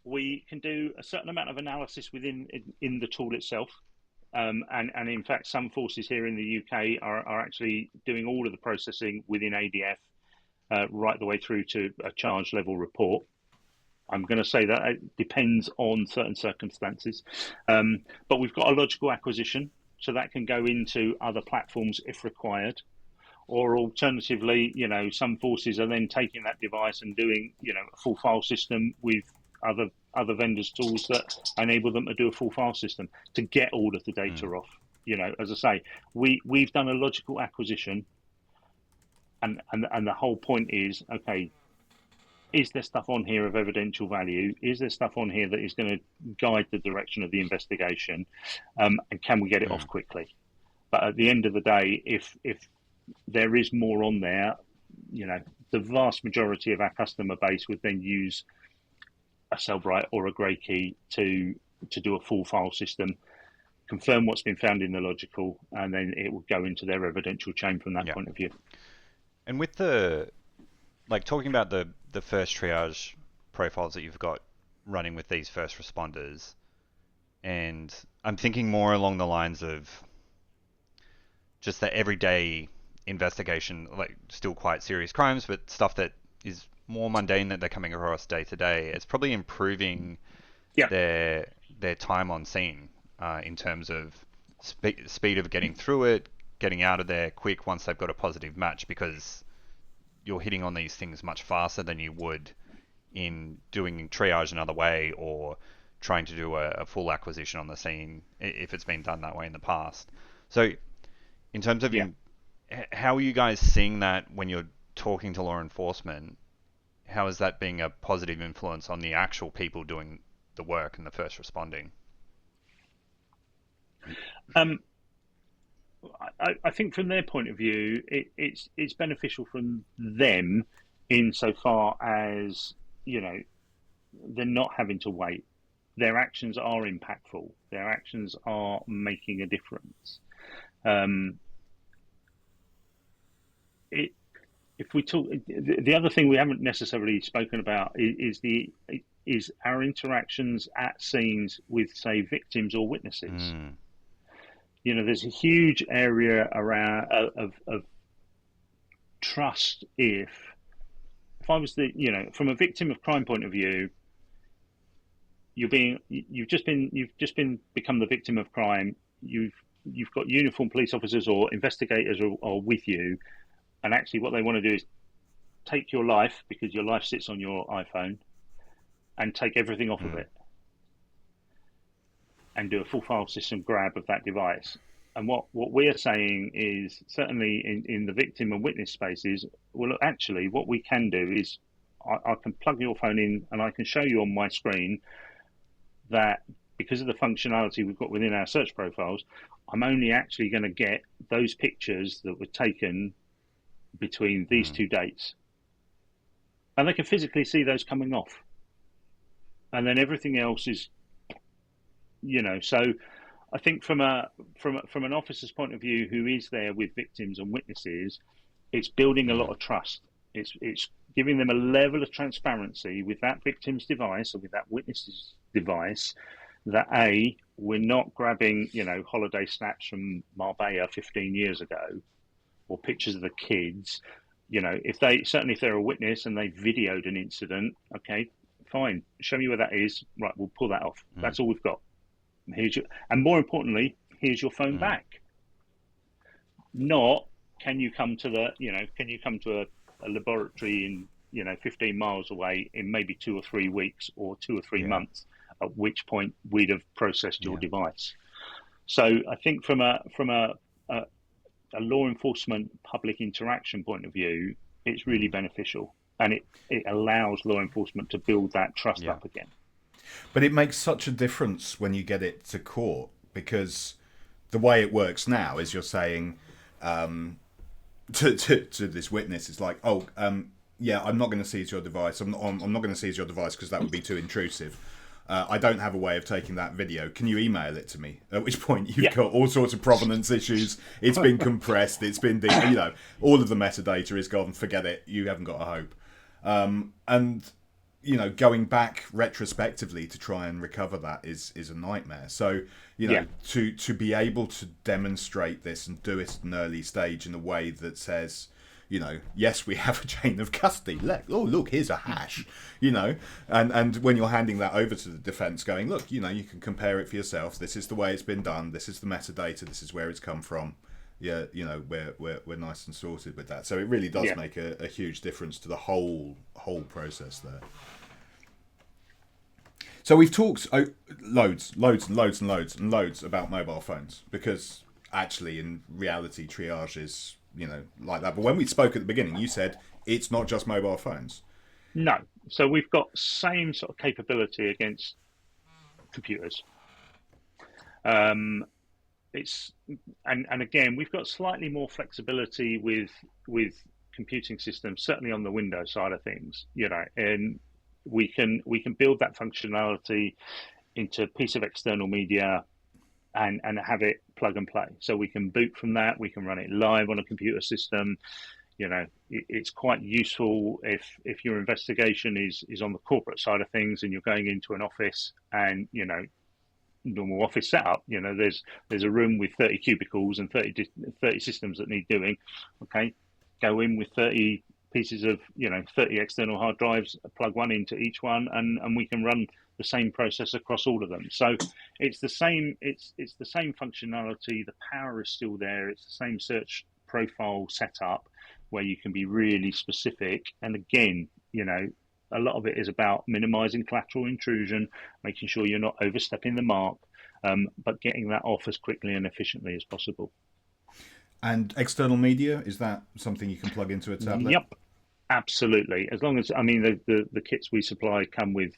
we can do a certain amount of analysis in the tool itself. And in fact, some forces here in the UK are actually doing all of the processing within ADF, right the way through to a charge level report. I'm going to say that it depends on certain circumstances. But we've got a logical acquisition, so that can go into other platforms if required. Or alternatively, some forces are then taking that device and doing, a full file system with other vendors' tools that enable them to do a full file system to get all of the data off. As I say, we've done a logical acquisition, and the whole point is, okay, is there stuff on here of evidential value? Is there stuff on here that is going to guide the direction of the investigation? And can we get it off quickly? But at the end of the day, if there is more on there, the vast majority of our customer base would then use a Cellbrite or a Grey Key to do a full file system, confirm what's been found in the logical, and then it will go into their evidential chain from that point of view. And with talking about the first triage profiles that you've got running with these first responders, and I'm thinking more along the lines of just the everyday investigation, like still quite serious crimes, but stuff that is more mundane that they're coming across day to day. It's probably improving their time on scene in terms of speed of getting through it, getting out of there quick once they've got a positive match, because you're hitting on these things much faster than you would in doing triage another way or trying to do a full acquisition on the scene if it's been done that way in the past. So in terms of how are you guys seeing that when you're talking to law enforcement? How is that being a positive influence on the actual people doing the work and the first responding? I think from their point of view, it's beneficial from them insofar as, they're not having to wait. Their actions are impactful. Their actions are making a difference. If we talk, the other thing we haven't necessarily spoken about is our interactions at scenes with, say, victims or witnesses. There's a huge area around of trust. If I was from a victim of crime point of view, you've just become the victim of crime. You've got uniformed police officers or investigators are with you. And actually what they want to do is take your life, because your life sits on your iPhone, and take everything off of it and do a full file system grab of that device. And what we're saying is, certainly in the victim and witness spaces, well, actually what we can do is I can plug your phone in and I can show you on my screen that because of the functionality we've got within our search profiles, I'm only actually going to get those pictures that were taken between these two dates, and they can physically see those coming off, and then everything else is, so I think from an officer's point of view who is there with victims and witnesses, it's building a lot of trust. It's giving them a level of transparency with that victim's device or with that witness's device, that we're not grabbing holiday snaps from Marbella 15 years ago, or pictures of the kids. If they're a witness and they videoed an incident, okay, fine, show me where that is. Right, we'll pull that off. That's all we've got. And more importantly, here's your phone back. Not can you come to a laboratory in 15 miles away in maybe 2 or 3 weeks or 2 or 3 months, at which point we'd have processed your device. So I think from a a law enforcement public interaction point of view, it's really beneficial, and it allows law enforcement to build that trust Yeah. up again. But it makes such a difference when you get it to court, because the way it works now is you're saying to this witness, it's like, yeah, I'm not going to seize your device. I'm not going to seize your device because that would be too intrusive. I don't have a way of taking that video. Can you email it to me? At which point you've got all sorts of provenance issues. It's been compressed. It's been, all of the metadata is gone. Forget it. You haven't got a hope. And going back retrospectively to try and recover that is a nightmare. So, to be able to demonstrate this and do it at an early stage in a way that says, yes, we have a chain of custody. Look, here's a hash, and when you're handing that over to the defence going, look, you can compare it for yourself. This is the way it's been done. This is the metadata. This is where it's come from. Yeah, we're nice and sorted with that. So it really does make a huge difference to the whole process there. So we've talked loads about mobile phones, because actually in reality triage is like that. But when we spoke at the beginning, you said it's not just mobile phones. No. So we've got same sort of capability against computers. It's and again, we've got slightly more flexibility with computing systems, certainly on the Windows side of things, and we can build that functionality into a piece of external media and have it plug and play. So we can boot from that, we can run it live on a computer system. It's quite useful if your investigation is on the corporate side of things and you're going into an office and normal office setup, there's a room with 30 cubicles and 30 systems that need doing. Okay, go in with 30 pieces of 30 external hard drives, plug one into each one, and we can run the same process across all of them. So it's the same functionality. The power is still there. It's the same search profile setup where you can be really specific. And again, a lot of it is about minimizing collateral intrusion, making sure you're not overstepping the mark, but getting that off as quickly and efficiently as possible. And external media, is that something you can plug into a tablet? Yep, absolutely. As long as, the kits we supply come with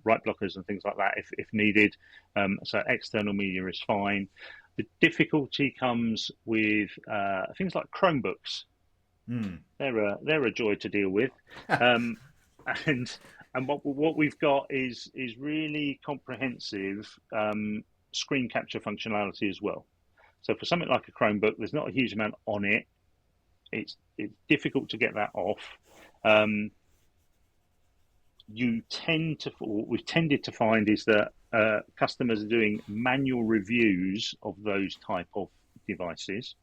write blockers and things like that if needed. So external media is fine. The difficulty comes with things like Chromebooks. They're a joy to deal with. And what we've got is really comprehensive screen capture functionality as well. So for something like a Chromebook, there's not a huge amount on it. It's difficult to get that off. What we've tended to find is that customers are doing manual reviews of those type of devices.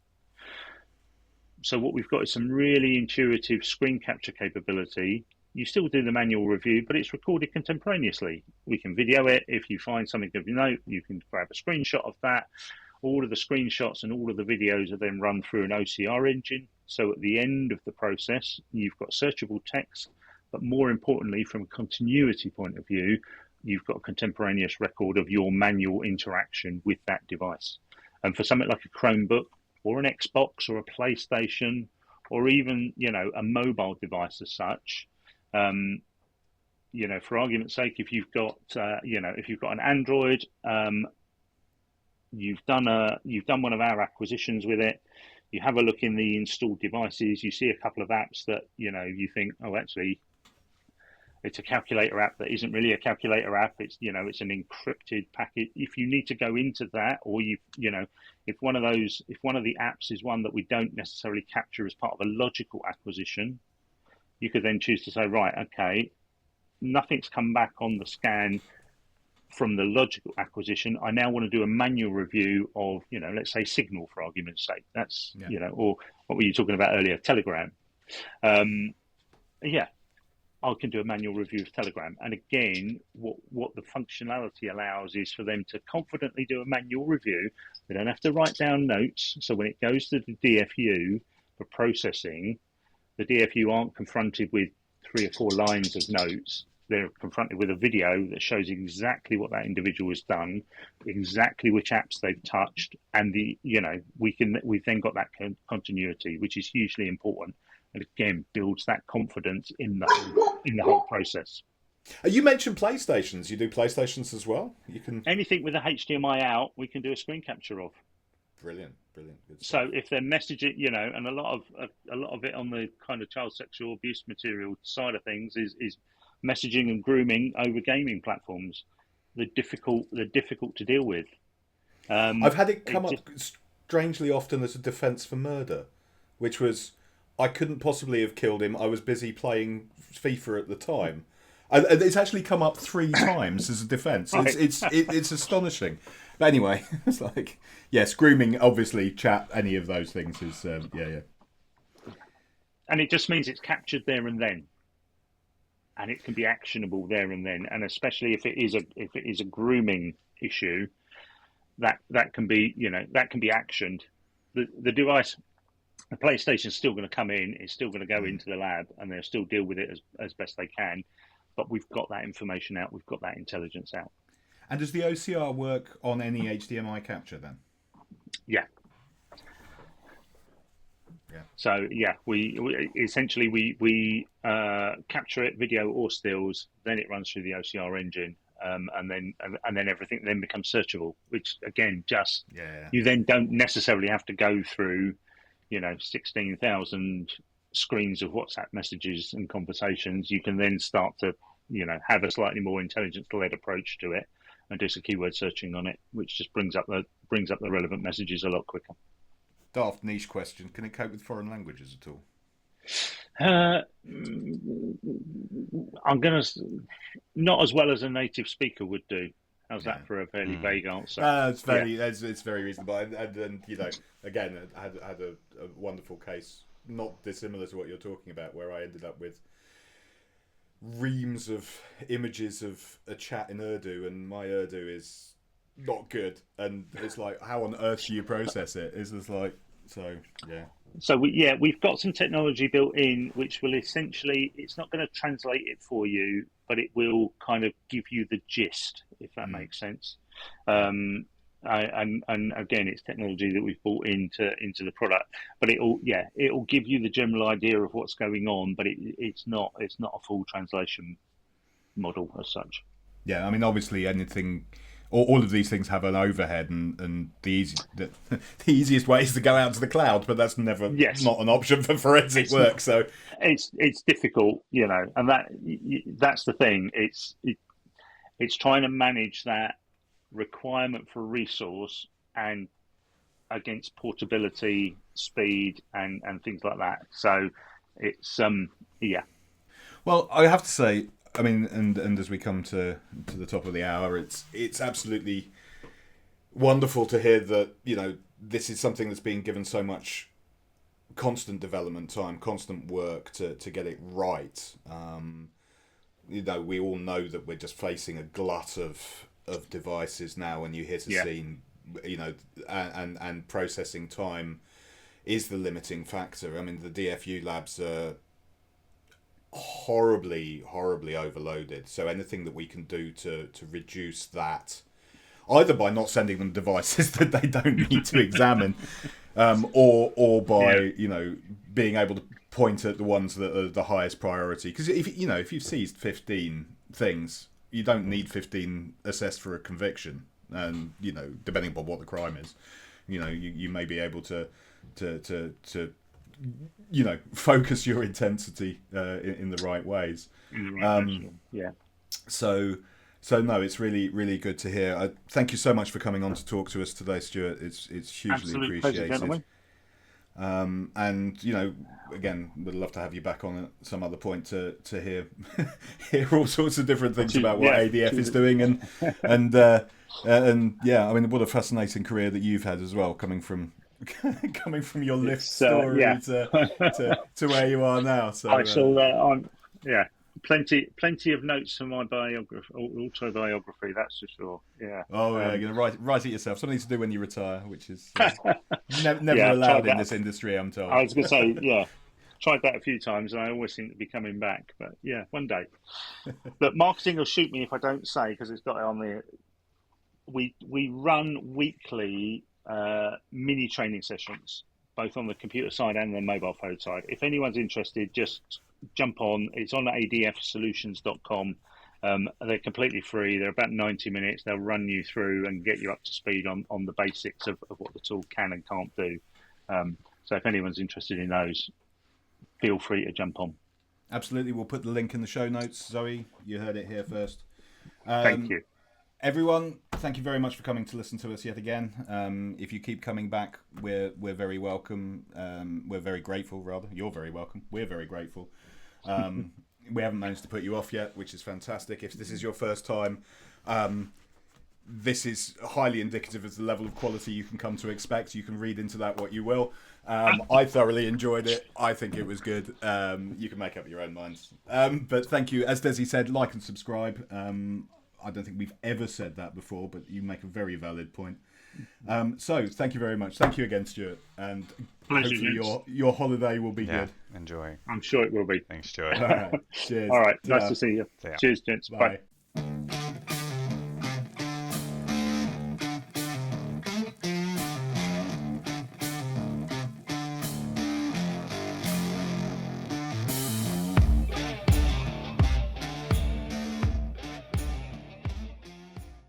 So what we've got is some really intuitive screen capture capability. You still do the manual review, but it's recorded contemporaneously. We can video it. If you find something of note, you can grab a screenshot of that. All of the screenshots and all of the videos are then run through an OCR engine. So at the end of the process, you've got searchable text, but more importantly, from a continuity point of view, you've got a contemporaneous record of your manual interaction with that device. And for something like a Chromebook or an Xbox or a PlayStation, or even, a mobile device as such, for argument's sake, if you've got an Android, you've done one of our acquisitions with it. You have a look in the installed devices. You see a couple of apps that you think, oh, actually, it's a calculator app that isn't really a calculator app. It's it's an encrypted packet. If you need to go into that, or if one of the apps is one that we don't necessarily capture as part of a logical acquisition, you could then choose to say, right, okay, nothing's come back on the scan from the logical acquisition. I now want to do a manual review of, let's say Signal for argument's sake. That's, or what were you talking about earlier? Telegram. I can do a manual review of Telegram. And again, what the functionality allows is for them to confidently do a manual review. They don't have to write down notes. So when it goes to the DFU for processing, the DFU aren't confronted with 3 or 4 lines of notes. they're confronted with a video that shows exactly what that individual has done, exactly which apps they've touched, and we've then got that continuity, which is hugely important, and again builds that confidence in the whole process. You mentioned PlayStations. You do PlayStations as well. You can anything with a HDMI out, we can do a screen capture of. Brilliant. Good so if they're messaging, and a lot of it on the kind of child sexual abuse material side of things is messaging and grooming over gaming platforms. They're difficult to deal with. I've had it come up strangely often as a defence for murder, which was, I couldn't possibly have killed him. I was busy playing FIFA at the time. And it's actually come up 3 times as a defence. Right. It's astonishing. But anyway, it's like, yes, grooming, obviously, chat, any of those things is, yeah. And it just means it's captured there and then, and it can be actionable there and then. And especially if it is a grooming issue, that can be actioned. The device, the PlayStation's still going to come in. It's still going to go into the lab, and they'll still deal with it as best they can. But we've got that information out. We've got that intelligence out. And does the OCR work on any HDMI capture then? Yeah. So yeah, we essentially capture it, video or stills, then it runs through the OCR engine, and then everything then becomes searchable. Which again, you then don't necessarily have to go through, 16,000 screens of WhatsApp messages and conversations. You can then start to, have a slightly more intelligence-led approach to it and do some keyword searching on it, which just brings up the relevant messages a lot quicker. Daft niche question: can it cope with foreign languages at all? I'm gonna not as well as a native speaker would do. How's that for a fairly vague answer? It's very reasonable. And again, I had a wonderful case, not dissimilar to what you're talking about, where I ended up with reams of images of a chat in Urdu, and my Urdu is not good, and it's like, how on earth do you process it? It's just like, so yeah. So we've got some technology built in which will essentially, it's not going to translate it for you, but it will kind of give you the gist, if that makes sense. And again, it's technology that we've brought into the product, but it'll give you the general idea of what's going on, but it's not a full translation model as such. Yeah, I mean, obviously, all of these things have an overhead, and the easiest way is to go out to the cloud, but that's not an option for forensic work. So it's difficult, and that's the thing. It's trying to manage that requirement for resource and against portability, speed, and things like that. So it's Well, I have to say, I mean, and as we come to the top of the hour, it's absolutely wonderful to hear that, this is something that's being given so much constant development time, constant work to get it right. We all know that we're just facing a glut of devices now. When you hit a scene, and processing time is the limiting factor. I mean, the DFU labs are horribly overloaded, so anything that we can do to reduce that, either by not sending them devices that they don't need to examine, or by being able to point at the ones that are the highest priority. Because if you've seized 15 things, you don't need 15 assessed for a conviction, and depending upon what the crime is, you may be able to focus your intensity in the right ways. So no, it's really, really good to hear. Thank you so much for coming on to talk to us today, Stuart. It's hugely absolute appreciated. Pleasure, gentlemen. And again, we'd love to have you back on at some other point to hear all sorts of different things about what ADF is doing, and yeah, I mean, what a fascinating career that you've had as well, coming from your lift story to where you are now. So I saw that plenty of notes from my autobiography, that's for sure. Yeah. Oh yeah, you're gonna write it yourself. Something to do when you retire, which is never allowed in this industry, I'm told. I was gonna say, tried that a few times, and I always seem to be coming back. But yeah, one day. But marketing will shoot me if I don't say, because it's got it on there. We run weekly mini training sessions, both on the computer side and the mobile phone side. If anyone's interested, just jump on. It's on adfsolutions.com. They're completely free. They're about 90 minutes. They'll run you through and get you up to speed on the basics of what the tool can and can't do. So if anyone's interested in those, feel free to jump on. Absolutely. We'll put the link in the show notes. Zoe, you heard it here first. Thank you. Everyone, thank you very much for coming to listen to us yet again. If you keep coming back, we're very welcome. We're very grateful, rather. You're very welcome. We're very grateful. We haven't managed to put you off yet, which is fantastic. If this is your first time, this is highly indicative of the level of quality you can come to expect. You can read into that what you will. I thoroughly enjoyed it. I think it was good. You can make up your own minds. But thank you. As Desi said, like and subscribe. I don't think we've ever said that before, but you make a very valid point. So thank you very much. Thank you again, Stuart. And Pleasure, hopefully your holiday will be good. Enjoy. I'm sure it will be. Thanks, Stuart. All right. Cheers. All right. Ta-ra. Nice to see you. See ya. Cheers, gents. Bye. Bye.